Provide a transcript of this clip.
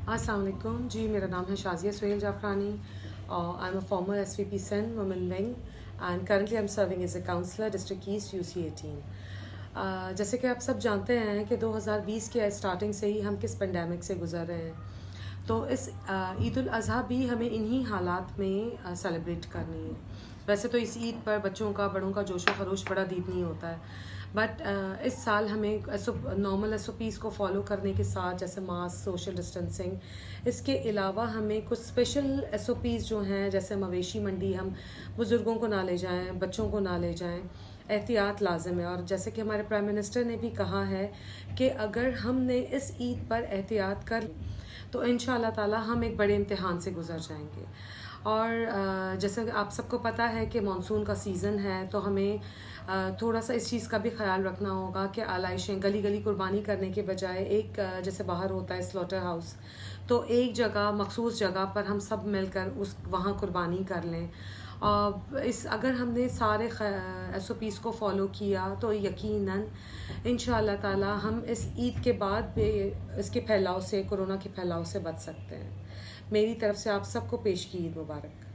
अस्सलाम वालेकुम जी, मेरा नाम है शाज़िया सुहेल जाफ़रानी और I am a former SVP सेन women wing and currently I am serving as a councillor district east UC 18। जैसे कि आप सब जानते हैं कि 2020 के स्टार्टिंग से ही हम किस पेंडेमिक से गुजर रहे हैं। तो इस ईद उल अज़हा भी हमें इन्हीं हालात में सेलिब्रेट करनी है। वैसे तो इस ईद पर बच्चों का बड़ों का जोशो खरोश बड़ा दीपनी होता है, बट इस साल हमें नॉर्मल SOPs को फॉलो करने के साथ, जैसे मास्क, सोशल डिस्टेंसिंग, इसके अलावा हमें कुछ स्पेशल SOPs जो हैं, जैसे मवेशी मंडी हम बुज़ुर्गों को ना ले जाएं, बच्चों को ना ले जाएं, एहतियात लाजिम है। और जैसे कि हमारे प्राइम मिनिस्टर ने भी कहा है कि अगर हमने इस ईद पर एहतियात कर तो इंशाअल्लाह ताला हम एक बड़े इम्तिहान से गुजर जाएंगे। और जैसे आप सबको पता है कि मानसून का सीज़न है, तो हमें थोड़ा सा इस चीज़ का भी ख्याल रखना होगा कि आलाइशें गली गली कुर्बानी करने के बजाय एक जैसे बाहर होता है स्लॉटर हाउस, तो एक जगह मखसूस जगह पर हम सब मिलकर उस वहाँ कुर्बानी कर लें। इस अगर हमने सारे SOPs को फॉलो किया तो यकीनन इंशाअल्लाह ताला हम इस ईद के बाद भी इसके फैलाव से, कोरोना के फैलाव से बच सकते हैं। मेरी तरफ से आप सबको पेश की ईद मुबारक।